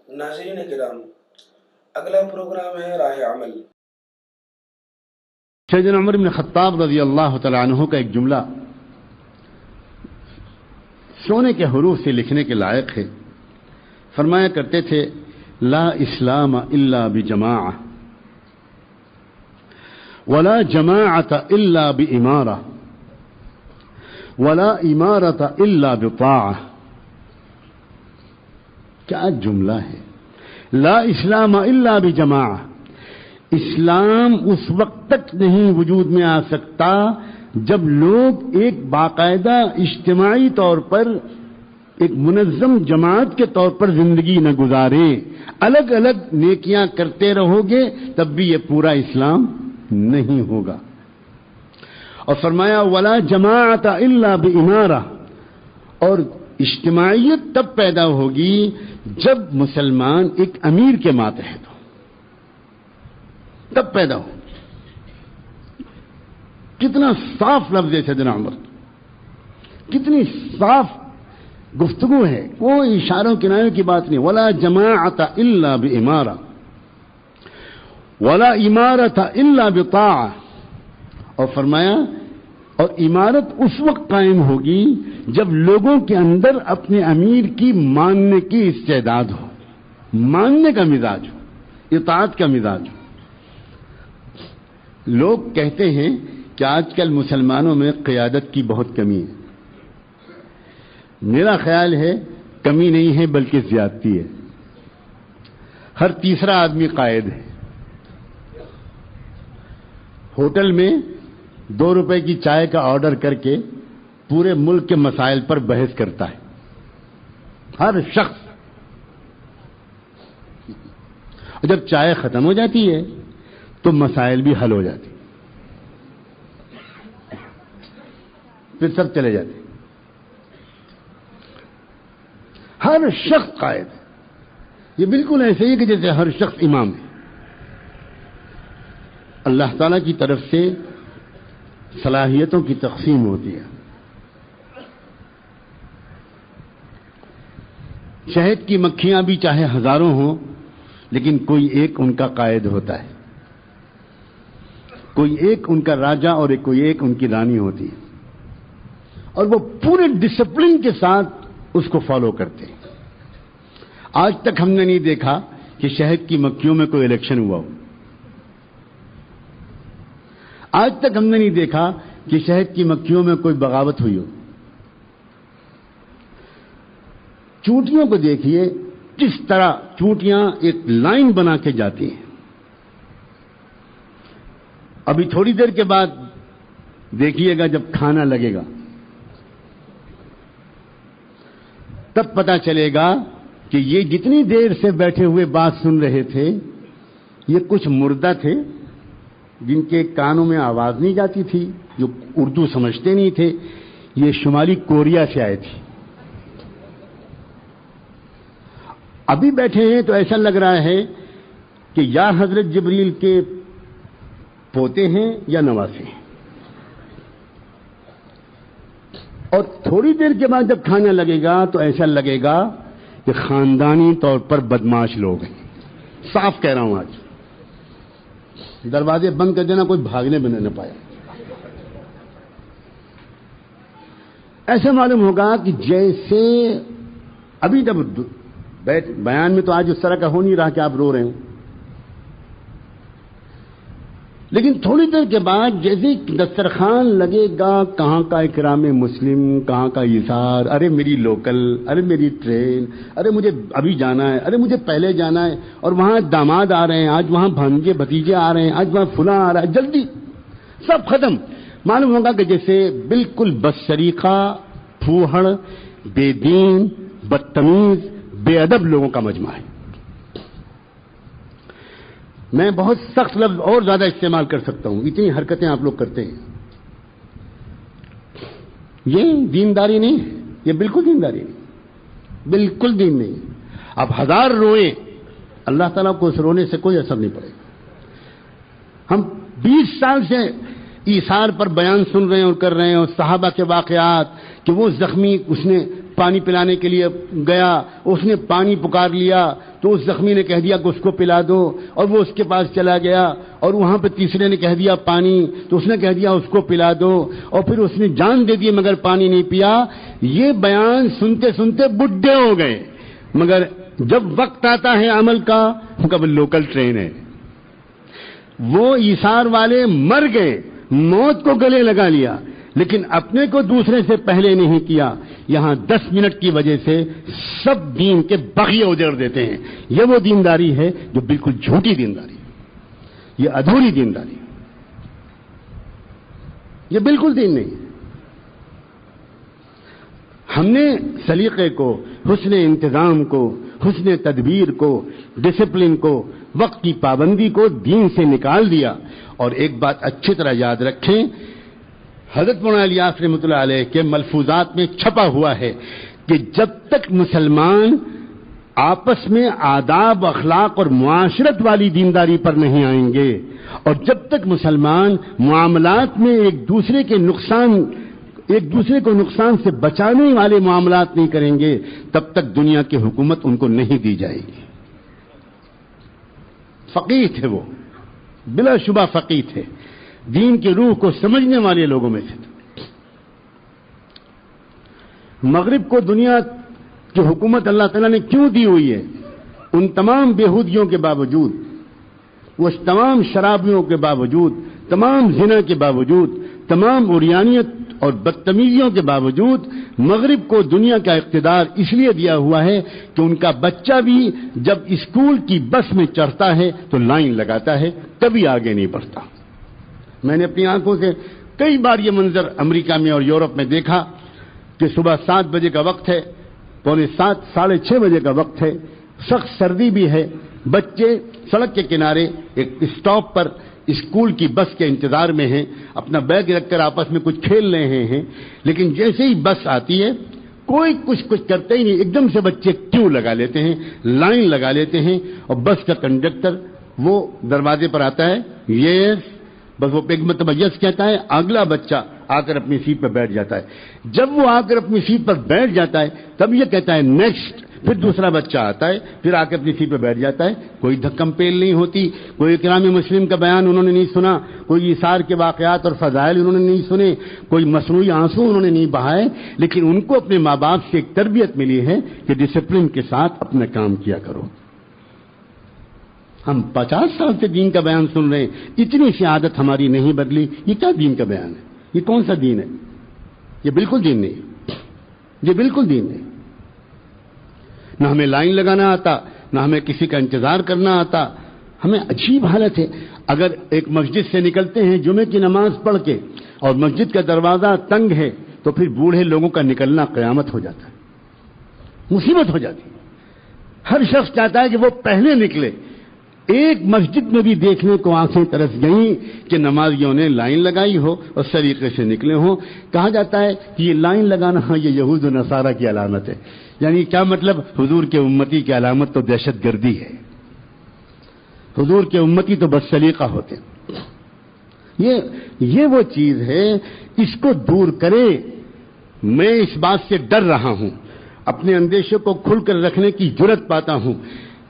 ناظرین کرام، اگلا پروگرام ہے راہ عمل۔ سیدنا عمر بن خطاب رضی اللہ تعالیٰ عنہ کا ایک جملہ سونے کے حروف سے لکھنے کے لائق ہے۔ فرمایا کرتے تھے لا اسلام الا بجماعہ ولا جماعت الا بامارہ ولا امارت الا بطاعہ۔ کیا جملہ ہے! لا اسلام الا بجماعہ، اسلام اس وقت تک نہیں وجود میں آ سکتا جب لوگ ایک باقاعدہ اجتماعی طور پر ایک منظم جماعت کے طور پر زندگی نہ گزاریں۔ الگ الگ نیکیاں کرتے رہو گے تب بھی یہ پورا اسلام نہیں ہوگا۔ اور فرمایا ولا جماعت الا بامارہ، اور اجتماعیت تب پیدا ہوگی جب مسلمان ایک امیر کے ماتحت ہو، تب پیدا ہو۔ کتنا صاف لفظ ہے سیدنا عمر، کتنی صاف گفتگو ہے، کوئی اشاروں کنایوں کی بات نہیں۔ ولا جماعت الا بامارہ ولا امارت الا بطاعہ، اور فرمایا اور عمارت اس وقت قائم ہوگی جب لوگوں کے اندر اپنے امیر کی ماننے کی استعداد ہو، ماننے کا مزاج ہو، اطاعت کا مزاج ہو۔ لوگ کہتے ہیں کہ آج کل مسلمانوں میں قیادت کی بہت کمی ہے۔ میرا خیال ہے کمی نہیں ہے بلکہ زیادتی ہے۔ ہر تیسرا آدمی قائد ہے۔ ہوٹل میں 2 روپے کی چائے کا آرڈر کر کے پورے ملک کے مسائل پر بحث کرتا ہے ہر شخص، اور جب چائے ختم ہو جاتی ہے تو مسائل بھی حل ہو جاتے، پھر سب چلے جاتے۔ ہر شخص قائد ہے۔ یہ بالکل ایسے ہی کہ جیسے ہر شخص امام ہے۔ اللہ تعالیٰ کی طرف سے صلاحیتوں کی تقسیم ہوتی ہے۔ شہد کی مکھیاں بھی چاہے ہزاروں ہوں لیکن کوئی ایک ان کا قائد ہوتا ہے، کوئی ایک ان کا راجا اور کوئی ایک ان کی رانی ہوتی ہے، اور وہ پورے ڈسپلن کے ساتھ اس کو فالو کرتے ہیں۔ آج تک ہم نے نہیں دیکھا کہ شہد کی مکھیوں میں کوئی الیکشن ہوا ہو۔ آج تک ہم نے نہیں دیکھا کہ شہد کی مکھیوں میں کوئی بغاوت ہوئی ہو۔ چونٹیوں کو دیکھیے کس طرح چونٹیاں ایک لائن بنا کے جاتی ہیں۔ ابھی تھوڑی دیر کے بعد دیکھیے گا جب کھانا لگے گا تب پتہ چلے گا کہ یہ جتنی دیر سے بیٹھے ہوئے بات سن رہے تھے یہ کچھ مردہ تھے جن کے کانوں میں آواز نہیں جاتی تھی، جو اردو سمجھتے نہیں تھے، یہ شمالی کوریا سے آئے تھے۔ ابھی بیٹھے ہیں تو ایسا لگ رہا ہے کہ یا حضرت جبریل کے پوتے ہیں یا نواسے ہیں، اور تھوڑی دیر کے بعد جب کھانا لگے گا تو ایسا لگے گا کہ خاندانی طور پر بدماش لوگ ہیں۔ صاف کہہ رہا ہوں، آج دروازے بند کر دینا، کوئی بھاگنے بھی نہ پایا۔ ایسے معلوم ہوگا کہ جیسے ابھی جب بیان میں تو آج اس طرح کا ہو نہیں رہا کہ آپ رو رہے ہوں، لیکن تھوڑی دیر کے بعد جیسے دسترخوان لگے گا، کہاں کا اکرام مسلم، کہاں کا ایثار، ارے میری لوکل، ارے میری ٹرین، ارے مجھے ابھی جانا ہے، ارے مجھے پہلے جانا ہے، اور وہاں داماد آ رہے ہیں، آج وہاں بھانجے بھتیجے آ رہے ہیں، آج وہاں فلاں آ رہا ہے، جلدی سب ختم۔ معلوم ہوگا کہ جیسے بالکل بدسریقہ، پھوہڑ، بے دین، بدتمیز، بے ادب لوگوں کا مجمع ہے۔ میں بہت سخت لفظ اور زیادہ استعمال کر سکتا ہوں، اتنی حرکتیں آپ لوگ کرتے ہیں۔ یہ دینداری نہیں ہے، یہ بالکل دینداری نہیں، بالکل دین نہیں ہے۔ اب 1000 روئیں، اللہ تعالیٰ کو اس رونے سے کوئی اثر نہیں پڑے گا۔ ہم 20 سال سے ایثار پر بیان سن رہے ہیں اور کر رہے ہیں، اور صحابہ کے واقعات کہ وہ زخمی اس نے پانی پلانے کے لیے گیا، اس نے پانی پکار لیا، تو اس زخمی نے کہہ دیا کہ اس کو پلا دو، اور وہ اس کے پاس چلا گیا، اور وہاں پہ تیسرے نے کہہ دیا پانی، تو اس نے کہہ دیا اس کو پلا دو، اور پھر اس نے جان دے دی مگر پانی نہیں پیا۔ یہ بیان سنتے سنتے بڈھے ہو گئے، مگر جب وقت آتا ہے عمل کا، کبھی لوکل ٹرین ہے، وہ ایثار والے مر گئے، موت کو گلے لگا لیا، لیکن اپنے کو دوسرے سے پہلے نہیں کیا۔ یہاں 10 منٹ کی وجہ سے سب دین کے بغیے اجڑ دیتے ہیں۔ یہ وہ دینداری ہے جو بالکل جھوٹی دینداری ہے، یہ ادھوری دینداری ہے، یہ بالکل دین نہیں ہے۔ ہم نے سلیقے کو، حسن انتظام کو، حسن تدبیر کو، ڈسپلن کو، وقت کی پابندی کو دین سے نکال دیا۔ اور ایک بات اچھی طرح یاد رکھیں، حضرت مولانا الیاس رحمۃ اللہ علیہ کے ملفوظات میں چھپا ہوا ہے کہ جب تک مسلمان آپس میں آداب، اخلاق اور معاشرت والی دینداری پر نہیں آئیں گے، اور جب تک مسلمان معاملات میں ایک دوسرے کو نقصان سے بچانے والے معاملات نہیں کریں گے، تب تک دنیا کی حکومت ان کو نہیں دی جائے گی۔ فقیہ تھے وہ، بلا شبہ فقیہ تھے، دین کی روح کو سمجھنے والے لوگوں میں سے تھے۔ مغرب کو دنیا کی حکومت اللہ تعالیٰ نے کیوں دی ہوئی ہے؟ ان تمام بےہودیوں کے باوجود، وہ تمام شرابیوں کے باوجود، تمام زنا کے باوجود، تمام عریانیت اور بدتمیزیوں کے باوجود مغرب کو دنیا کا اقتدار اس لیے دیا ہوا ہے کہ ان کا بچہ بھی جب اسکول کی بس میں چڑھتا ہے تو لائن لگاتا ہے، کبھی آگے نہیں بڑھتا۔ میں نے اپنی آنکھوں سے کئی بار یہ منظر امریکہ میں اور یورپ میں دیکھا کہ صبح 7 بجے کا وقت ہے، 7:45 ساڑھے 6 بجے کا وقت ہے، سخت سردی بھی ہے، بچے سڑک کے کنارے ایک اسٹاپ پر اسکول کی بس کے انتظار میں ہیں، اپنا بیگ رکھ کر آپس میں کچھ کھیل رہے ہیں، لیکن جیسے ہی بس آتی ہے کوئی کچھ کرتے ہی نہیں، ایک دم سے بچے کیوں لگا لیتے ہیں، لائن لگا لیتے ہیں، اور بس کا کنڈکٹر وہ دروازے پر آتا ہے، یس، بس وہ ایک مرتبہ یس کہتا ہے، اگلا بچہ آ کر اپنی سیٹ پر بیٹھ جاتا ہے۔ جب وہ آ کر اپنی سیٹ پر بیٹھ جاتا ہے تب یہ کہتا ہے نیکسٹ، پھر دوسرا بچہ آتا ہے، پھر آ کے اپنی سیٹ پہ بیٹھ جاتا ہے۔ کوئی دھکم پیل نہیں ہوتی، کوئی اکرام مسلم کا بیان انہوں نے نہیں سنا، کوئی ایثار کے واقعات اور فضائل انہوں نے نہیں سنے، کوئی مصنوعی آنسو انہوں نے نہیں بہائے، لیکن ان کو اپنے ماں باپ سے ایک تربیت ملی ہے کہ ڈسپلن کے ساتھ اپنا کام کیا کرو۔ ہم 50 سال سے دین کا بیان سن رہے ہیں، اتنی سی عادت ہماری نہیں بدلی، یہ کیا دین کا بیان ہے؟ یہ کون سا دین ہے؟ یہ بالکل دین نہیں، یہ بالکل دین نہیں۔ نہ ہمیں لائن لگانا آتا، نہ ہمیں کسی کا انتظار کرنا آتا۔ ہمیں عجیب حالت ہے، اگر ایک مسجد سے نکلتے ہیں جمعے کی نماز پڑھ کے اور مسجد کا دروازہ تنگ ہے تو پھر بوڑھے لوگوں کا نکلنا قیامت ہو جاتا ہے، مصیبت ہو جاتی ہے۔ ہر شخص چاہتا ہے کہ وہ پہلے نکلے۔ ایک مسجد میں بھی دیکھنے کو آنکھیں ترس گئیں کہ نمازیوں نے لائن لگائی ہو اور سلیقے سے نکلے ہوں۔ کہا جاتا ہے کہ یہ لائن لگانا یہ یہود و نصارہ کی علامت ہے۔ یعنی کیا مطلب؟ حضور کے امتی کی علامت تو دہشت گردی ہے، حضور کے امتی تو بد سلیقہ ہوتے ہیں۔ یہ وہ چیز ہے، اس کو دور کرے۔ میں اس بات سے ڈر رہا ہوں، اپنے اندیشے کو کھل کر رکھنے کی جرت پاتا ہوں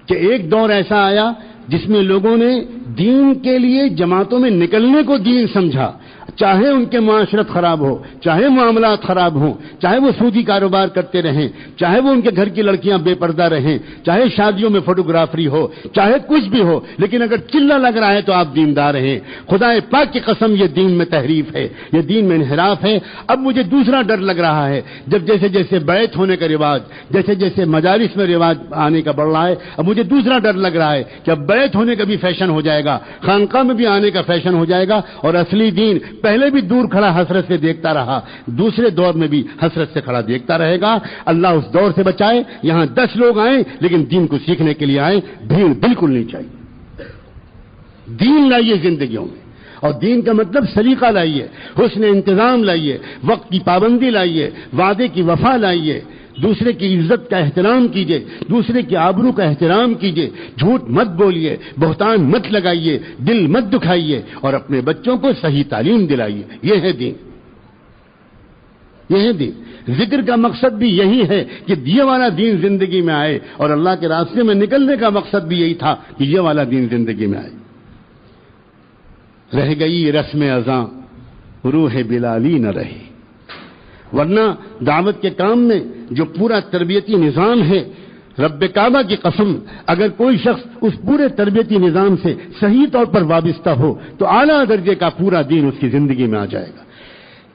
کہ ایک دور ایسا آیا جس میں لوگوں نے دین کے لیے جماعتوں میں نکلنے کو دین سمجھا، چاہے ان کے معاشرت خراب ہو، چاہے معاملات خراب ہوں، چاہے وہ سودی کاروبار کرتے رہیں، چاہے وہ ان کے گھر کی لڑکیاں بے پردہ رہیں، چاہے شادیوں میں فوٹوگرافری ہو، چاہے کچھ بھی ہو، لیکن اگر چلہ لگ رہا ہے تو آپ دیندار ہیں۔ خدا پاک کی قسم، یہ دین میں تحریف ہے، یہ دین میں انحراف ہے۔ اب مجھے دوسرا ڈر لگ رہا ہے، جب جیسے جیسے بیعت ہونے کا رواج، جیسے جیسے مجالس میں رواج آنے کا بڑھ رہا ہے، اب مجھے دوسرا ڈر لگ رہا ہے کہ اب بیعت ہونے کا بھی فیشن ہو جائے گا، خانقاہ میں بھی آنے کا فیشن ہو جائے گا، اور اصلی دین پہلے بھی دور کھڑا حسرت سے دیکھتا رہا، دوسرے دور میں بھی حسرت سے کھڑا دیکھتا رہے گا۔ اللہ اس دور سے بچائے۔ یہاں 10 لوگ آئیں لیکن دین کو سیکھنے کے لیے آئیں، بھیڑ بالکل نہیں چاہیے۔ دین لائیے زندگیوں میں، اور دین کا مطلب سلیقہ لائیے، حسن انتظام لائیے، وقت کی پابندی لائیے، وعدے کی وفا لائیے، دوسرے کی عزت کا احترام کیجئے، دوسرے کی آبرو کا احترام کیجئے، جھوٹ مت بولیے، بہتان مت لگائیے، دل مت دکھائیے، اور اپنے بچوں کو صحیح تعلیم دلائیے۔ یہ ہے دین۔ یہ ہے دین. ذکر کا مقصد بھی یہی ہے کہ یہ والا دین زندگی میں آئے، اور اللہ کے راستے میں نکلنے کا مقصد بھی یہی تھا کہ یہ والا دین زندگی میں آئے. رہ گئی رسم اذاں روح بلالی نہ رہی. ورنہ دعوت کے کام میں جو پورا تربیتی نظام ہے، رب کعبہ کی قسم، اگر کوئی شخص اس پورے تربیتی نظام سے صحیح طور پر وابستہ ہو تو اعلیٰ درجے کا پورا دین اس کی زندگی میں آ جائے گا.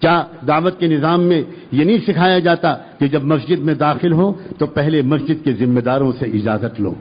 کیا دعوت کے نظام میں یہ نہیں سکھایا جاتا کہ جب مسجد میں داخل ہو تو پہلے مسجد کے ذمہ داروں سے اجازت لو؟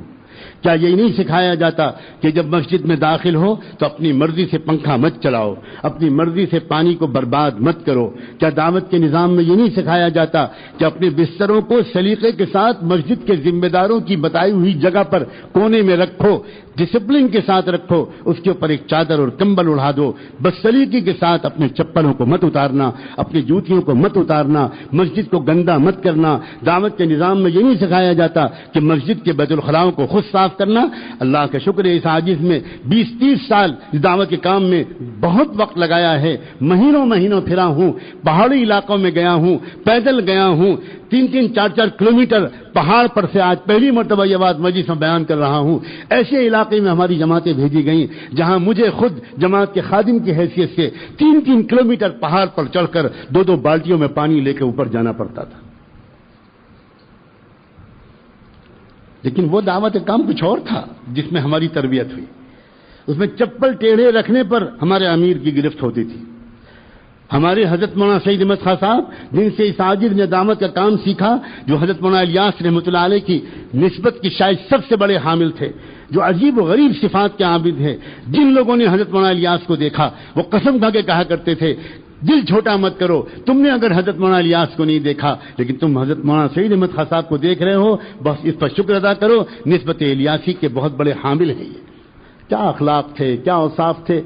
کیا یہ نہیں سکھایا جاتا کہ جب مسجد میں داخل ہو تو اپنی مرضی سے پنکھا مت چلاؤ، اپنی مرضی سے پانی کو برباد مت کرو؟ کیا دعوت کے نظام میں یہ نہیں سکھایا جاتا کہ اپنے بستروں کو سلیقے کے ساتھ مسجد کے ذمہ داروں کی بتائی ہوئی جگہ پر کونے میں رکھو، ڈسپلن کے ساتھ رکھو، اس کے اوپر ایک چادر اور کمبل اڑا دو، بس سلیقے کے ساتھ اپنے چپلوں کو مت اتارنا، اپنی جوتیوں کو مت اتارنا، مسجد کو گندا مت کرنا؟ دعوت کے نظام میں یہ نہیں سکھایا جاتا کہ مسجد کے بیت الخلاؤں کو خود صاف کرنا؟ اللہ کا شکر ہے اس عاجز میں 20-30 سال دعوت کے کام میں بہت وقت لگایا ہے. مہینوں پھرا ہوں، پہاڑی علاقوں میں گیا ہوں، پیدل گیا ہوں، 3-3, 4-4 کلومیٹر پہاڑ پر سے آج پہلی مرتبہ یہ بات مجلس میں بیان کر رہا ہوں. ایسے علاقے میں ہماری جماعتیں بھیجی گئیں جہاں مجھے خود جماعت کے خادم کی حیثیت سے 3-3 کلومیٹر پہاڑ پر چڑھ کر 2-2 بالٹیوں میں پانی لے کے اوپر جانا پڑتا تھا. لیکن وہ دعوت کام کچھ اور تھا جس میں ہماری تربیت ہوئی. اس میں چپل ٹیڑھے رکھنے پر ہمارے امیر کی گرفت ہوتی تھی. ہمارے حضرت مولانا سعید احمد خان صاحب جن سے اس عاجز نے دعوت کا کام سیکھا، جو حضرت مولانا الیاس رحمۃ اللہ علیہ کی نسبت کی شاید سب سے بڑے حامل تھے، جو عجیب و غریب صفات کے عابد ہیں، جن لوگوں نے حضرت مولانا الیاس کو دیکھا وہ قسم کھا کے کہا کرتے تھے دل چھوٹا مت کرو، تم نے اگر حضرت مولانا الیاس کو نہیں دیکھا لیکن تم حضرت مولانا سعید احمد خان صاحب کو دیکھ رہے ہو، بس اس پر شکر ادا کرو، نسبت الیاسی کے بہت بڑے حامل ہیں. یہ کیا اخلاق تھے، کیا اوصاف تھے.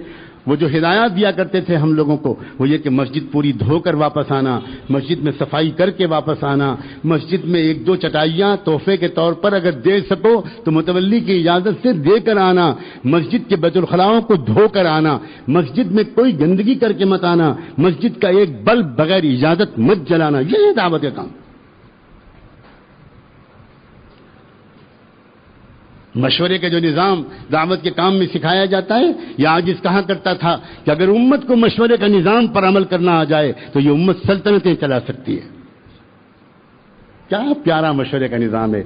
وہ جو ہدایات دیا کرتے تھے ہم لوگوں کو وہ یہ کہ مسجد پوری دھو کر واپس آنا، مسجد میں صفائی کر کے واپس آنا، مسجد میں 1-2 چٹائیاں تحفے کے طور پر اگر دے سکو تو متولی کی اجازت سے دے کر آنا، مسجد کے بیت الخلاؤں کو دھو کر آنا، مسجد میں کوئی گندگی کر کے مت آنا، مسجد کا ایک بلب بغیر اجازت مت جلانا. یہ ہے دعوت کا کام. مشورے کا جو نظام دعوت کے کام میں سکھایا جاتا ہے، یہ عاجز کہا کرتا تھا کہ اگر امت کو مشورے کا نظام پر عمل کرنا آ جائے تو یہ امت سلطنتیں چلا سکتی ہے. کیا پیارا مشورے کا نظام ہے.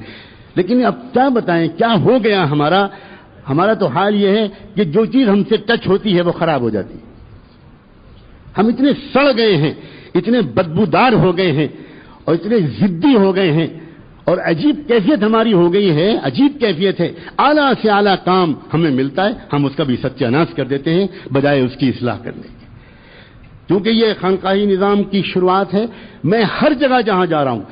لیکن اب کیا بتائیں کیا ہو گیا ہمارا تو حال یہ ہے کہ جو چیز ہم سے ٹچ ہوتی ہے وہ خراب ہو جاتی ہے. ہم اتنے سڑ گئے ہیں، اتنے بدبودار ہو گئے ہیں اور اتنے ضدی ہو گئے ہیں، اور عجیب کیفیت ہماری ہو گئی ہے، عجیب کیفیت ہے. اعلیٰ سے اعلیٰ کام ہمیں ملتا ہے، ہم اس کا بھی ستیہ ناش کر دیتے ہیں بجائے اس کی اصلاح کرنے کے. کیونکہ یہ خانقاہی نظام کی شروعات ہے. میں ہر جگہ جہاں جا رہا ہوں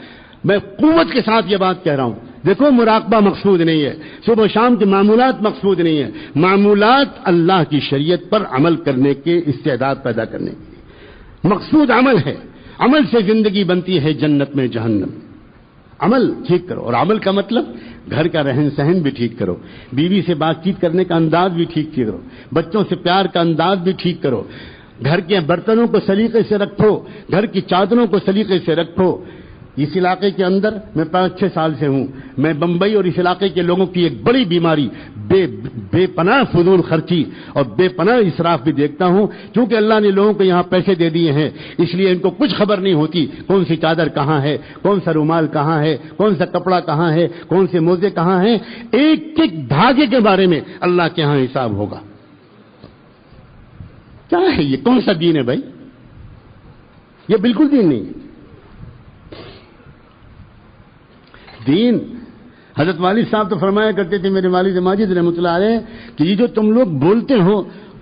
میں قوت کے ساتھ یہ بات کہہ رہا ہوں، دیکھو مراقبہ مقصود نہیں ہے، صبح و شام کے معمولات مقصود نہیں ہے، معمولات اللہ کی شریعت پر عمل کرنے کے استعداد پیدا کرنے کے مقصود عمل ہے. عمل سے زندگی بنتی ہے جنت میں جہنم. عمل ٹھیک کرو، اور عمل کا مطلب گھر کا رہن سہن بھی ٹھیک کرو، بیوی سے بات چیت کرنے کا انداز بھی ٹھیک کرو، بچوں سے پیار کا انداز بھی ٹھیک کرو، گھر کے برتنوں کو سلیقے سے رکھو، گھر کی چادروں کو سلیقے سے رکھو. اس علاقے کے اندر میں 5-6 سال سے ہوں. میں بمبئی اور اس علاقے کے لوگوں کی ایک بڑی بیماری بے پناہ فضول خرچی اور بے پناہ اسراف بھی دیکھتا ہوں. کیونکہ اللہ نے لوگوں کو یہاں پیسے دے دیے ہیں، اس لیے ان کو کچھ خبر نہیں ہوتی کون سی چادر کہاں ہے، کون سا رومال کہاں ہے، کون سا کپڑا کہاں ہے، کون سے موزے کہاں ہیں. ایک ایک دھاگے کے بارے میں اللہ کے ہاں حساب ہوگا. کیا ہے یہ؟ کون سا دین ہے بھائی؟ یہ بالکل دین نہیں ہے. دین حضرت والد صاحب تو فرمایا کرتے تھے میرے والد ماجد رحمۃ اللہ علیہ کہ یہ جو تم لوگ بولتے ہو،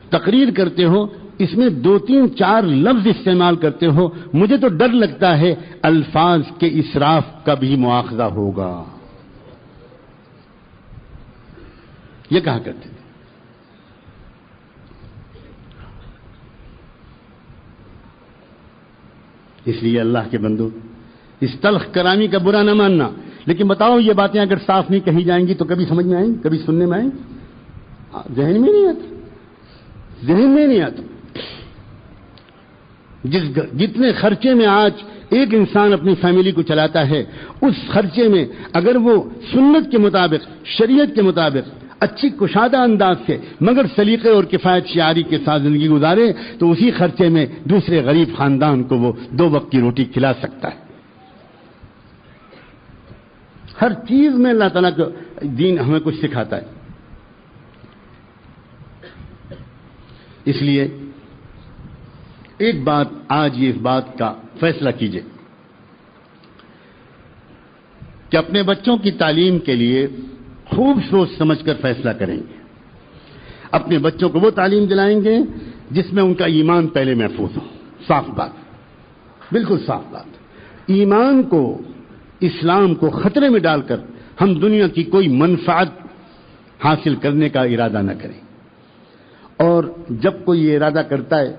تقریر کرتے ہو، اس میں 2-3-4 لفظ استعمال کرتے ہو، مجھے تو ڈر لگتا ہے الفاظ کے اسراف کا بھی مواخذہ ہوگا. یہ کہا کرتے تھے. اس لیے اللہ کے بندو اس تلخ کرامی کا برا نہ ماننا. لیکن بتاؤ یہ باتیں اگر صاف نہیں کہی جائیں گی تو کبھی سمجھ میں آئیں گی، کبھی سننے میں آئیں گی؟ ذہن میں نہیں آتا، ذہن میں نہیں آتا. جتنے خرچے میں آج ایک انسان اپنی فیملی کو چلاتا ہے، اس خرچے میں اگر وہ سنت کے مطابق، شریعت کے مطابق اچھی کشادہ انداز سے مگر سلیقے اور کفایت شعاری کے ساتھ زندگی گزارے تو اسی خرچے میں دوسرے غریب خاندان کو وہ 2 وقت کی روٹی کھلا سکتا ہے۔ ہر چیز میں اللہ تعالیٰ کا دین ہمیں کچھ سکھاتا ہے۔ اس لیے ایک بات آج یہ اس بات کا فیصلہ کیجئے کہ اپنے بچوں کی تعلیم کے لیے خوب سوچ سمجھ کر فیصلہ کریں گے۔ اپنے بچوں کو وہ تعلیم دلائیں گے جس میں ان کا ایمان پہلے محفوظ ہو۔ صاف بات، بالکل صاف بات۔ ایمان کو، اسلام کو خطرے میں ڈال کر ہم دنیا کی کوئی منفعت حاصل کرنے کا ارادہ نہ کریں۔ اور جب کوئی یہ ارادہ کرتا ہے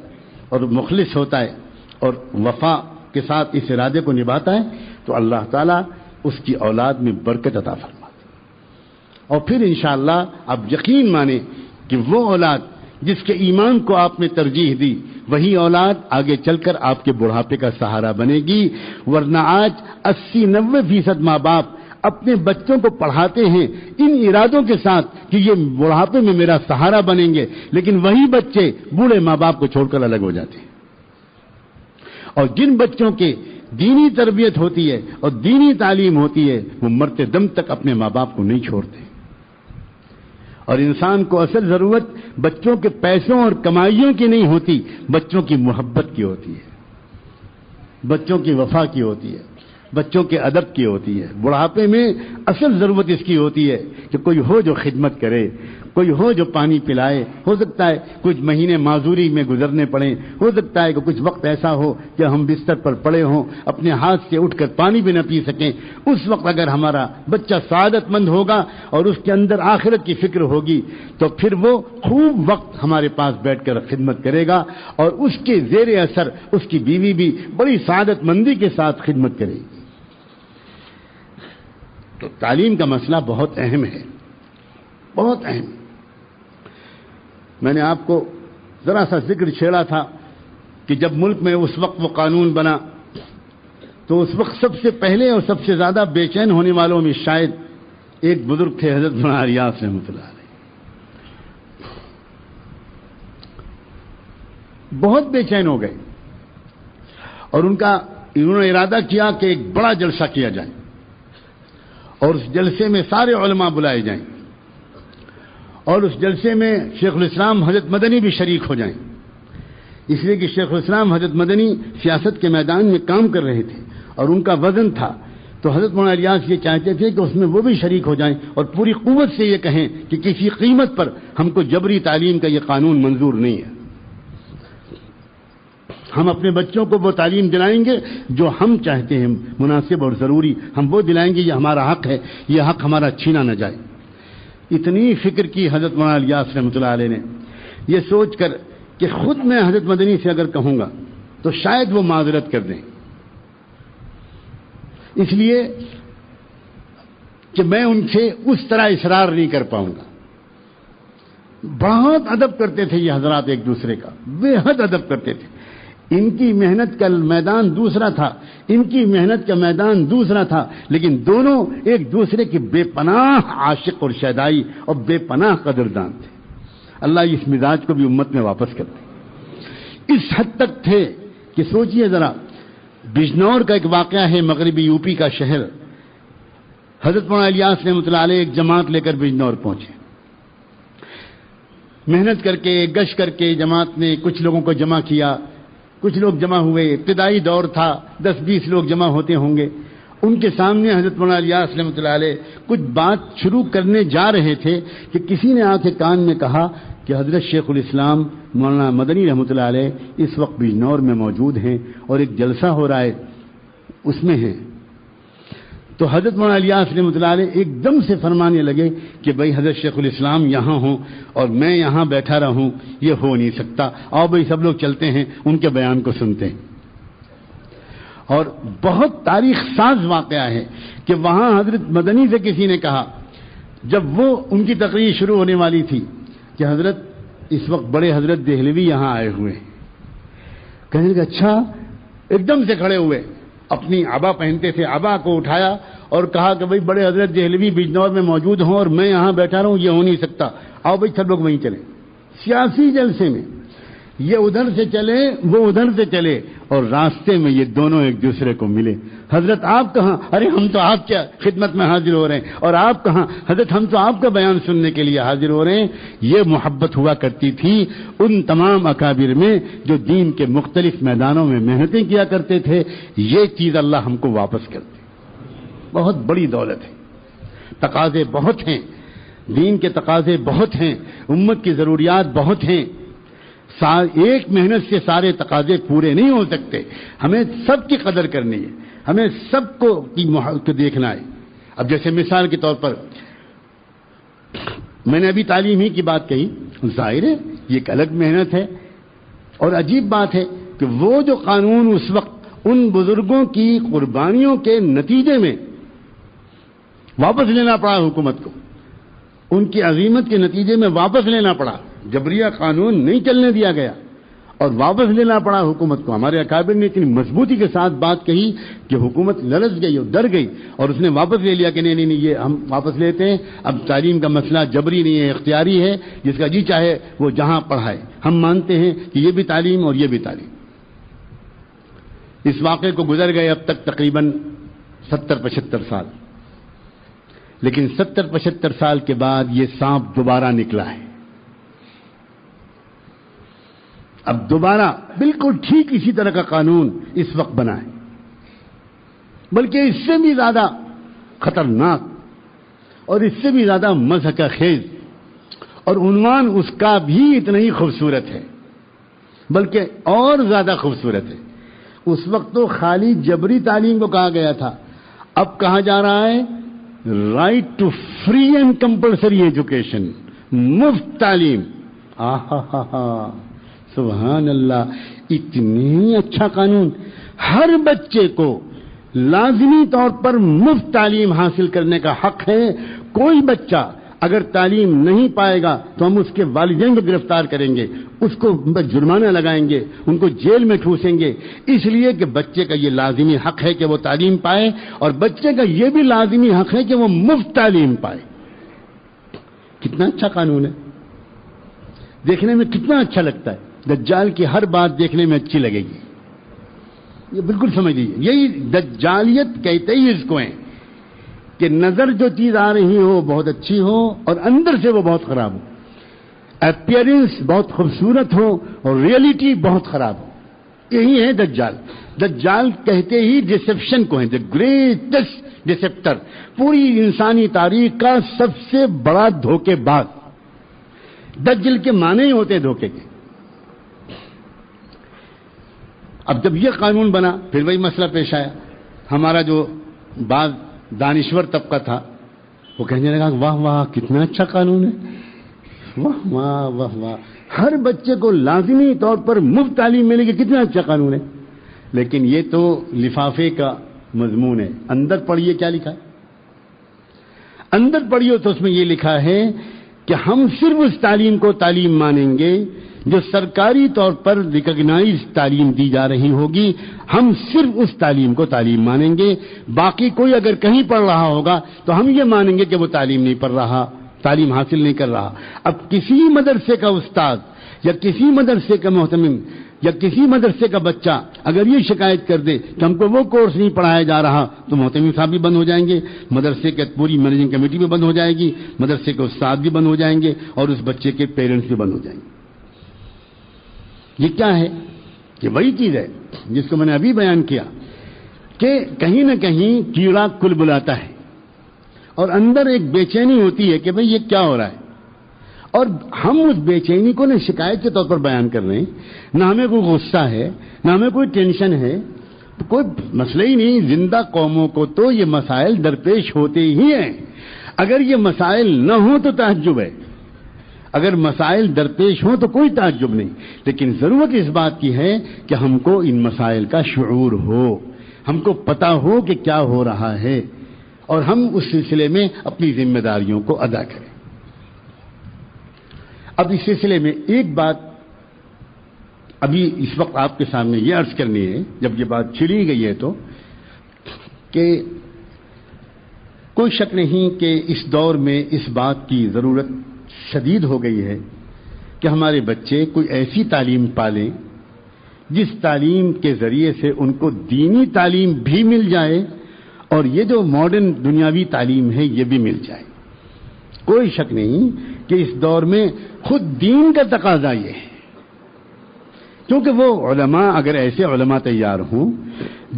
اور مخلص ہوتا ہے اور وفا کے ساتھ اس ارادے کو نبھاتا ہے تو اللہ تعالیٰ اس کی اولاد میں برکت عطا فرماتا ہے۔ اور پھر انشاءاللہ آپ یقین مانیں کہ وہ اولاد جس کے ایمان کو آپ نے ترجیح دی وہی اولاد آگے چل کر آپ کے بڑھاپے کا سہارا بنے گی۔ ورنہ آج 80-90% ماں باپ اپنے بچوں کو پڑھاتے ہیں ان ارادوں کے ساتھ کہ یہ بڑھاپے میں میرا سہارا بنیں گے، لیکن وہی بچے بوڑھے ماں باپ کو چھوڑ کر الگ ہو جاتے ہیں۔ اور جن بچوں کے دینی تربیت ہوتی ہے اور دینی تعلیم ہوتی ہے وہ مرتے دم تک اپنے ماں باپ کو نہیں چھوڑتے۔ اور انسان کو اصل ضرورت بچوں کے پیسوں اور کمائیوں کی نہیں ہوتی، بچوں کی محبت کی ہوتی ہے، بچوں کی وفا کی ہوتی ہے، بچوں کے ادب کی ہوتی ہے۔ بڑھاپے میں اصل ضرورت اس کی ہوتی ہے کہ کوئی ہو جو خدمت کرے، کوئی ہو جو پانی پلائے۔ ہو سکتا ہے کچھ مہینے معذوری میں گزرنے پڑیں، ہو سکتا ہے کہ کچھ وقت ایسا ہو کہ ہم بستر پر پڑے ہوں، اپنے ہاتھ سے اٹھ کر پانی بھی نہ پی سکیں۔ اس وقت اگر ہمارا بچہ سعادت مند ہوگا اور اس کے اندر آخرت کی فکر ہوگی تو پھر وہ خوب وقت ہمارے پاس بیٹھ کر خدمت کرے گا اور اس کے زیر اثر اس کی بیوی بھی بڑی سعادت مندی کے ساتھ خدمت کرے گی۔ تو تعلیم کا مسئلہ بہت اہم ہے، بہت اہم۔ میں نے آپ کو ذرا سا ذکر چھیڑا تھا کہ جب ملک میں اس وقت وہ قانون بنا تو اس وقت سب سے پہلے اور سب سے زیادہ بے چین ہونے والوں میں شاید ایک بزرگ تھے، حضرت مولانا ریاض رحمۃ اللہ علیہ۔ بہت بے چین ہو گئے اور انہوں نے ارادہ کیا کہ ایک بڑا جلسہ کیا جائے اور اس جلسے میں سارے علماء بلائے جائیں اور اس جلسے میں شیخ الاسلام حضرت مدنی بھی شریک ہو جائیں، اس لیے کہ شیخ الاسلام حضرت مدنی سیاست کے میدان میں کام کر رہے تھے اور ان کا وزن تھا، تو حضرت مولانا الیاس یہ چاہتے تھے کہ اس میں وہ بھی شریک ہو جائیں اور پوری قوت سے یہ کہیں کہ کسی قیمت پر ہم کو جبری تعلیم کا یہ قانون منظور نہیں ہے، ہم اپنے بچوں کو وہ تعلیم دلائیں گے جو ہم چاہتے ہیں مناسب اور ضروری، ہم وہ دلائیں گے، یہ ہمارا حق ہے، یہ حق ہمارا چھینا نہ جائے۔ اتنی فکر کی حضرت مولانا الیاس رحمۃ اللہ علیہ نے، یہ سوچ کر کہ خود میں حضرت مدنی سے اگر کہوں گا تو شاید وہ معذرت کر دیں، اس لیے کہ میں ان سے اس طرح اصرار نہیں کر پاؤں گا۔ بہت ادب کرتے تھے یہ حضرات ایک دوسرے کا، بے حد ادب کرتے تھے۔ ان کی محنت کا میدان دوسرا تھا، ان کی محنت کا میدان دوسرا تھا، لیکن دونوں ایک دوسرے کے بے پناہ عاشق اور شیدائی اور بے پناہ قدردان تھے۔ اللہ اس مزاج کو بھی امت میں واپس کر دے۔ اس حد تک تھے کہ سوچئے ذرا، بجنور کا ایک واقعہ ہے، مغربی یو پی کا شہر۔ حضرت مولانا الیاس رحمۃ اللہ علیہ ایک جماعت لے کر بجنور پہنچے، محنت کر کے گشت کر کے جماعت نے کچھ لوگوں کو جمع کیا، کچھ لوگ جمع ہوئے، ابتدائی دور تھا، 10-20 لوگ جمع ہوتے ہوں گے۔ ان کے سامنے حضرت مولانا الیاس رحمۃ اللہ علیہ کچھ بات شروع کرنے جا رہے تھے کہ کسی نے آ کے کان میں کہا کہ حضرت شیخ الاسلام مولانا مدنی رحمۃ اللہ علیہ اس وقت بجنور میں موجود ہیں اور ایک جلسہ ہو رہا ہے اس میں ہیں۔ تو حضرت مولانا الیاس رحمۃ اللہ علیہ ایک دم سے فرمانے لگے کہ بھائی حضرت شیخ الاسلام یہاں ہوں اور میں یہاں بیٹھا رہوں، یہ ہو نہیں سکتا، آؤ بھائی سب لوگ چلتے ہیں ان کے بیان کو سنتے ہیں۔ اور بہت تاریخ ساز واقعہ ہے کہ وہاں حضرت مدنی سے کسی نے کہا جب وہ ان کی تقریر شروع ہونے والی تھی کہ حضرت اس وقت بڑے حضرت دہلوی یہاں آئے ہوئے ہیں۔ کہنے لگا اچھا، ایک دم سے کھڑے ہوئے اپنی عبا پہنتے تھے، عبا کو اٹھایا اور کہا کہ بھئی بڑے حضرت دہلوی بجنور میں موجود ہوں اور میں یہاں بیٹھا رہوں، یہ ہو نہیں سکتا، آؤ بھئی سب لوگ وہیں چلیں۔ سیاسی جلسے میں یہ ادھر سے چلے، وہ ادھر سے چلے، اور راستے میں یہ دونوں ایک دوسرے کو ملے۔ حضرت آپ کہاں؟ ارے ہم تو آپ کیا خدمت میں حاضر ہو رہے ہیں۔ اور آپ کہاں؟ حضرت ہم تو آپ کا بیان سننے کے لیے حاضر ہو رہے ہیں۔ یہ محبت ہوا کرتی تھی ان تمام اکابر میں جو دین کے مختلف میدانوں میں محنتیں کیا کرتے تھے۔ یہ چیز اللہ ہم کو واپس کر دے، بہت بڑی دولت ہے۔ تقاضے بہت ہیں، دین کے تقاضے بہت ہیں، امت کی ضروریات بہت ہیں۔ ایک محنت سے سارے تقاضے پورے نہیں ہو سکتے۔ ہمیں سب کی قدر کرنی ہے، ہمیں سب کو دیکھنا ہے۔ اب جیسے مثال کے طور پر میں نے ابھی تعلیم ہی کی بات کہی، ظاہر ہے یہ ایک الگ محنت ہے، اور عجیب بات ہے کہ وہ جو قانون اس وقت ان بزرگوں کی قربانیوں کے نتیجے میں واپس لینا پڑا حکومت کو، ان کی عظیمت کے نتیجے میں واپس لینا پڑا، جبریہ قانون نہیں چلنے دیا گیا اور واپس لینا پڑا حکومت کو۔ ہمارے اکابر نے اتنی مضبوطی کے ساتھ بات کہی کہ حکومت لرز گئی اور ڈر گئی، اور اس نے واپس لے لیا کہ نہیں نہیں نہیں، یہ ہم واپس لیتے ہیں، اب تعلیم کا مسئلہ جبری نہیں ہے، اختیاری ہے، جس کا جی چاہے وہ جہاں پڑھائے۔ ہم مانتے ہیں کہ یہ بھی تعلیم اور یہ بھی تعلیم۔ اس واقعے کو گزر گئے اب تک تقریباً 70-75 سال، لیکن 70-75 سال کے بعد یہ سانپ دوبارہ نکلا ہے۔ اب دوبارہ بالکل ٹھیک اسی طرح کا قانون اس وقت بنا ہے، بلکہ اس سے بھی زیادہ خطرناک اور اس سے بھی زیادہ مضحکہ خیز، اور عنوان اس کا بھی اتنا ہی خوبصورت ہے، بلکہ اور زیادہ خوبصورت ہے۔ اس وقت تو خالی جبری تعلیم کو کہا گیا تھا، اب کہا جا رہا ہے right to free and compulsory education, مفت تعلیم۔ سبحان اللہ، اتنی اچھا قانون، ہر بچے کو لازمی طور پر مفت تعلیم حاصل کرنے کا حق ہے۔ کوئی بچہ اگر تعلیم نہیں پائے گا تو ہم اس کے والدین کو گرفتار کریں گے، اس کو جرمانہ لگائیں گے، ان کو جیل میں ٹھوسیں گے، اس لیے کہ بچے کا یہ لازمی حق ہے کہ وہ تعلیم پائے، اور بچے کا یہ بھی لازمی حق ہے کہ وہ مفت تعلیم پائے۔ کتنا اچھا قانون ہے، دیکھنے میں کتنا اچھا لگتا ہے۔ دجال کی ہر بات دیکھنے میں اچھی لگے گی، یہ بالکل سمجھ لیجیے، یہی دجالیت کہتے ہی اس کو ہیں کہ نظر جو چیز آ رہی ہو بہت اچھی ہو اور اندر سے وہ بہت خراب ہو، اپیئرنس بہت خوبصورت ہو اور ریئلٹی بہت خراب ہو، یہی ہے دجال۔ دجال کہتے ہی ڈسیپشن کو ہیں، دی گریٹسٹ ڈسیپٹر، پوری انسانی تاریخ کا سب سے بڑا دھوکے باز۔ دجل کے معنی ہی ہوتے دھوکے کے۔ اب جب یہ قانون بنا پھر وہی مسئلہ پیش آیا، ہمارا جو بعض دانشور طبقہ تھا وہ کہنے لگا واہ واہ کتنا اچھا قانون ہے، واہ واہ واہ واہ، ہر بچے کو لازمی طور پر مفت تعلیم ملے گی، کتنا اچھا قانون ہے۔ لیکن یہ تو لفافے کا مضمون ہے، اندر پڑھیے کیا لکھا ہے۔ اندر پڑھیے تو اس میں یہ لکھا ہے کہ ہم صرف اس تعلیم کو تعلیم مانیں گے جو سرکاری طور پر ریکگنائز تعلیم دی جا رہی ہوگی، ہم صرف اس تعلیم کو تعلیم مانیں گے، باقی کوئی اگر کہیں پڑھ رہا ہوگا تو ہم یہ مانیں گے کہ وہ تعلیم نہیں پڑھ رہا، تعلیم حاصل نہیں کر رہا۔ اب کسی مدرسے کا استاد یا کسی مدرسے کا محتمم یا کسی مدرسے کا بچہ اگر یہ شکایت کر دے کہ ہم کو وہ کورس نہیں پڑھایا جا رہا تو محتمم صاحب بھی بند ہو جائیں گے، مدرسے کے پوری مینیجنگ کمیٹی بھی بند ہو جائے گی، مدرسے کے استاد بھی بند ہو جائیں گے اور اس بچے کے پیرنٹس بھی بند ہو جائیں گے۔ یہ کیا ہے؟ یہ وہی چیز ہے جس کو میں نے ابھی بیان کیا کہ کہیں نہ کہیں کیڑا کل بلاتا ہے اور اندر ایک بے چینی ہوتی ہے کہ بھئی یہ کیا ہو رہا ہے، اور ہم اس بے چینی کو نہ شکایت کے طور پر بیان کر رہے ہیں، نہ ہمیں کوئی غصہ ہے، نہ ہمیں کوئی ٹینشن ہے، کوئی مسئلہ ہی نہیں۔ زندہ قوموں کو تو یہ مسائل درپیش ہوتے ہی ہیں، اگر یہ مسائل نہ ہوں تو تعجب ہے، اگر مسائل درپیش ہوں تو کوئی تعجب نہیں، لیکن ضرورت اس بات کی ہے کہ ہم کو ان مسائل کا شعور ہو، ہم کو پتہ ہو کہ کیا ہو رہا ہے، اور ہم اس سلسلے میں اپنی ذمہ داریوں کو ادا کریں۔ اب اس سلسلے میں ایک بات ابھی اس وقت آپ کے سامنے یہ عرض کرنی ہے، جب یہ بات چھڑی گئی ہے تو کہ کوئی شک نہیں کہ اس دور میں اس بات کی ضرورت شدید ہو گئی ہے کہ ہمارے بچے کوئی ایسی تعلیم پالیں جس تعلیم کے ذریعے سے ان کو دینی تعلیم بھی مل جائے اور یہ جو ماڈرن دنیاوی تعلیم ہے یہ بھی مل جائے. کوئی شک نہیں کہ اس دور میں خود دین کا تقاضا یہ ہے، کیونکہ وہ علماء اگر ایسے علماء تیار ہوں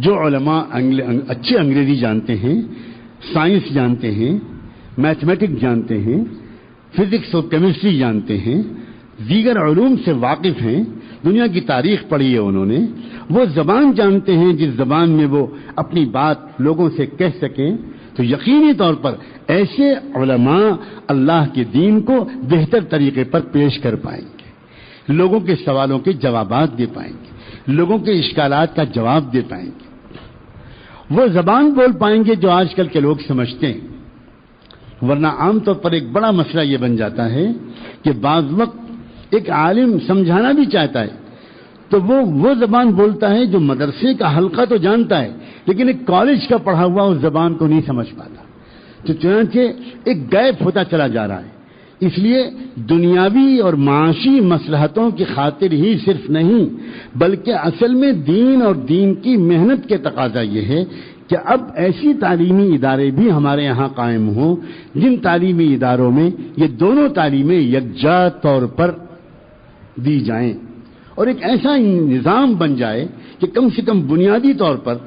جو علماء اچھے انگریزی جانتے ہیں، سائنس جانتے ہیں، میتھمیٹکس جانتے ہیں، فزکس اور کیمسٹری جانتے ہیں، دیگر علوم سے واقف ہیں، دنیا کی تاریخ پڑھی ہے انہوں نے، وہ زبان جانتے ہیں جس زبان میں وہ اپنی بات لوگوں سے کہہ سکیں، تو یقینی طور پر ایسے علماء اللہ کے دین کو بہتر طریقے پر پیش کر پائیں گے، لوگوں کے سوالوں کے جوابات دے پائیں گے، لوگوں کے اشکالات کا جواب دے پائیں گے، وہ زبان بول پائیں گے جو آج کل کے لوگ سمجھتے ہیں. ورنہ عام طور پر ایک بڑا مسئلہ یہ بن جاتا ہے کہ بعض وقت ایک عالم سمجھانا بھی چاہتا ہے تو وہ زبان بولتا ہے جو مدرسے کا حلقہ تو جانتا ہے لیکن ایک کالج کا پڑھا ہوا اس زبان کو نہیں سمجھ پاتا، تو چنانچہ ایک گیپ ہوتا چلا جا رہا ہے. اس لیے دنیاوی اور معاشی مصلحتوں کی خاطر ہی صرف نہیں بلکہ اصل میں دین اور دین کی محنت کے تقاضا یہ ہے کہ اب ایسی تعلیمی ادارے بھی ہمارے یہاں قائم ہوں جن تعلیمی اداروں میں یہ دونوں تعلیمیں یکجا طور پر دی جائیں اور ایک ایسا نظام بن جائے کہ کم سے کم بنیادی طور پر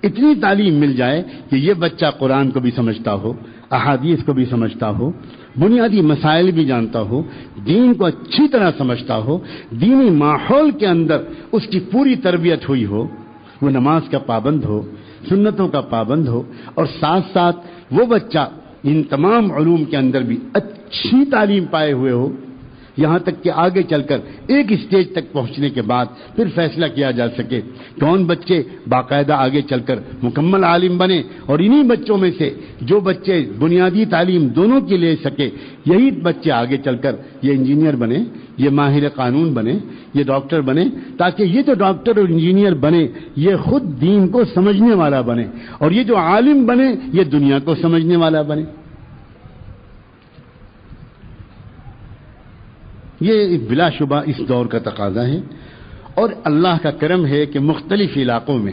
اتنی تعلیم مل جائے کہ یہ بچہ قرآن کو بھی سمجھتا ہو، احادیث کو بھی سمجھتا ہو، بنیادی مسائل بھی جانتا ہو، دین کو اچھی طرح سمجھتا ہو، دینی ماحول کے اندر اس کی پوری تربیت ہوئی ہو، وہ نماز کا پابند ہو، سنتوں کا پابند ہو، اور ساتھ ساتھ وہ بچہ ان تمام علوم کے اندر بھی اچھی تعلیم پائے ہوئے ہو، یہاں تک کہ آگے چل کر ایک اسٹیج تک پہنچنے کے بعد پھر فیصلہ کیا جا سکے کون بچے باقاعدہ آگے چل کر مکمل عالم بنے، اور انہی بچوں میں سے جو بچے بنیادی تعلیم دونوں کی لے سکے یہی بچے آگے چل کر یہ انجینئر بنے، یہ ماہر قانون بنے، یہ ڈاکٹر بنے، تاکہ یہ جو ڈاکٹر اور انجینئر بنے یہ خود دین کو سمجھنے والا بنے، اور یہ جو عالم بنے یہ دنیا کو سمجھنے والا بنے. یہ بلا شبہ اس دور کا تقاضا ہے، اور اللہ کا کرم ہے کہ مختلف علاقوں میں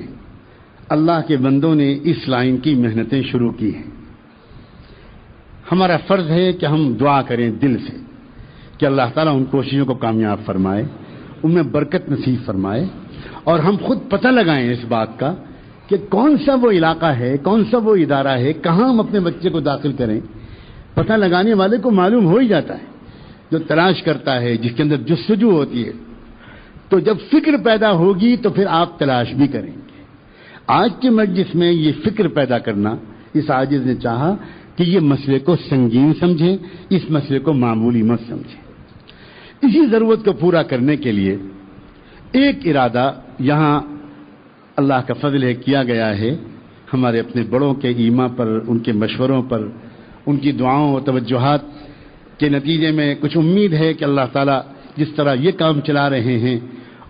اللہ کے بندوں نے اس لائن کی محنتیں شروع کی ہیں. ہمارا فرض ہے کہ ہم دعا کریں دل سے کہ اللہ تعالیٰ ان کوششوں کو کامیاب فرمائے، ان میں برکت نصیب فرمائے، اور ہم خود پتہ لگائیں اس بات کا کہ کون سا وہ علاقہ ہے، کون سا وہ ادارہ ہے، کہاں ہم اپنے بچے کو داخل کریں. پتہ لگانے والے کو معلوم ہو ہی جاتا ہے، جو تلاش کرتا ہے، جس کے اندر جستجو ہوتی ہے، تو جب فکر پیدا ہوگی تو پھر آپ تلاش بھی کریں گے. آج کے مجلس میں یہ فکر پیدا کرنا اس عاجز نے چاہا کہ یہ مسئلے کو سنگین سمجھیں، اس مسئلے کو معمولی مت سمجھیں. اسی ضرورت کو پورا کرنے کے لیے ایک ارادہ یہاں اللہ کا فضل ہے کیا گیا ہے، ہمارے اپنے بڑوں کے ایما پر، ان کے مشوروں پر، ان کی دعاؤں اور توجہات کے نتیجے میں کچھ امید ہے کہ اللہ تعالیٰ جس طرح یہ کام چلا رہے ہیں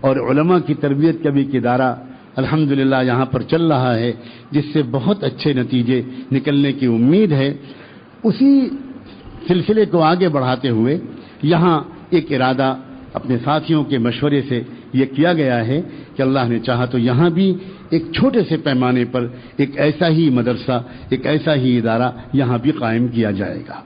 اور علماء کی تربیت کا بھی ایک ادارہ الحمدللہ یہاں پر چل رہا ہے جس سے بہت اچھے نتیجے نکلنے کی امید ہے، اسی سلسلے کو آگے بڑھاتے ہوئے یہاں ایک ارادہ اپنے ساتھیوں کے مشورے سے یہ کیا گیا ہے کہ اللہ نے چاہا تو یہاں بھی ایک چھوٹے سے پیمانے پر ایک ایسا ہی مدرسہ، ایک ایسا ہی ادارہ یہاں بھی قائم کیا جائے گا.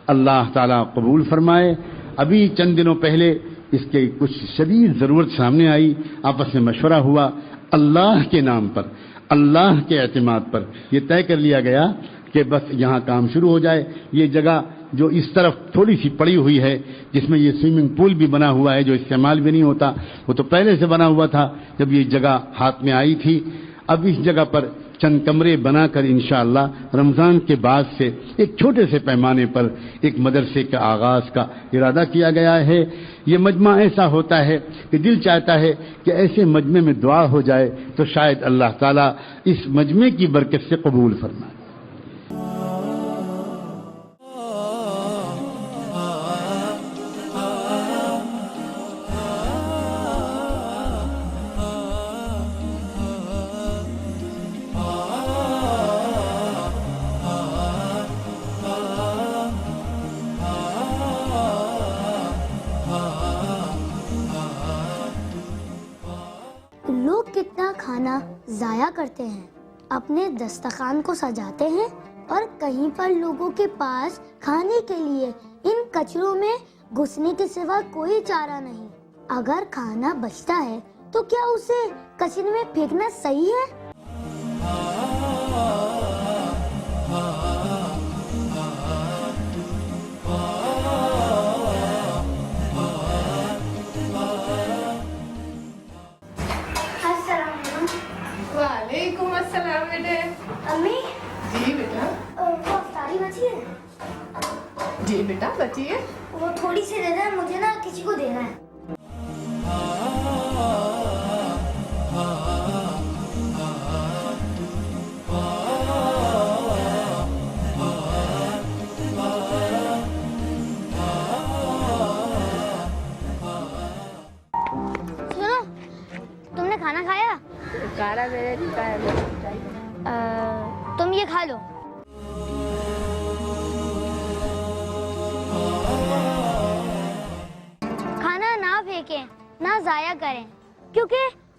اللہ تعالیٰ قبول فرمائے. ابھی چند دنوں پہلے اس کے کچھ شدید ضرورت سامنے آئی، آپس میں مشورہ ہوا، اللہ کے نام پر، اللہ کے اعتماد پر یہ طے کر لیا گیا کہ بس یہاں کام شروع ہو جائے. یہ جگہ جو اس طرف تھوڑی سی پڑی ہوئی ہے جس میں یہ سوئمنگ پول بھی بنا ہوا ہے جو استعمال بھی نہیں ہوتا، وہ تو پہلے سے بنا ہوا تھا جب یہ جگہ ہاتھ میں آئی تھی. اب اس جگہ پر چند کمرے بنا کر انشاءاللہ رمضان کے بعد سے ایک چھوٹے سے پیمانے پر ایک مدرسے کے آغاز کا ارادہ کیا گیا ہے. یہ مجمع ایسا ہوتا ہے کہ دل چاہتا ہے کہ ایسے مجمع میں دعا ہو جائے تو شاید اللہ تعالیٰ اس مجمع کی برکت سے قبول فرمائے. کھانا ضائع کرتے ہیں، اپنے دسترخوان کو سجاتے ہیں اور کہیں پر لوگوں کے پاس کھانے کے لیے ان کچروں میں گھسنے کے سوا کوئی چارہ نہیں۔ اگر کھانا بچتا ہے تو کیا اسے کچرے میں پھینکنا صحیح ہے؟ وعلیکم السلام بیٹے۔ امی، جی بیٹا۔ وہ افطاری بچی ہے؟ جی بیٹا بچی ہے۔ وہ تھوڑی سی دے دیں، مجھے نا کسی کو دینا ہے۔ سنو، تم نے کھانا کھایا؟ تم یہ کھا لو۔ کھانا نہ پھینکیں، نہ ضائع کریں، کیونکہ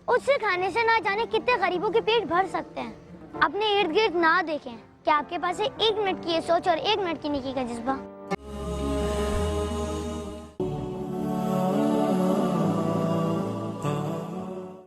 اس سے کھانے سے نہ جانے کتنے غریبوں کے پیٹ بھر سکتے ہیں۔ اپنے ارد گرد نہ دیکھیں کہ آپ کے پاس ہے 1 منٹ کی یہ سوچ اور 1 منٹ کی نیکی کا جذبہ۔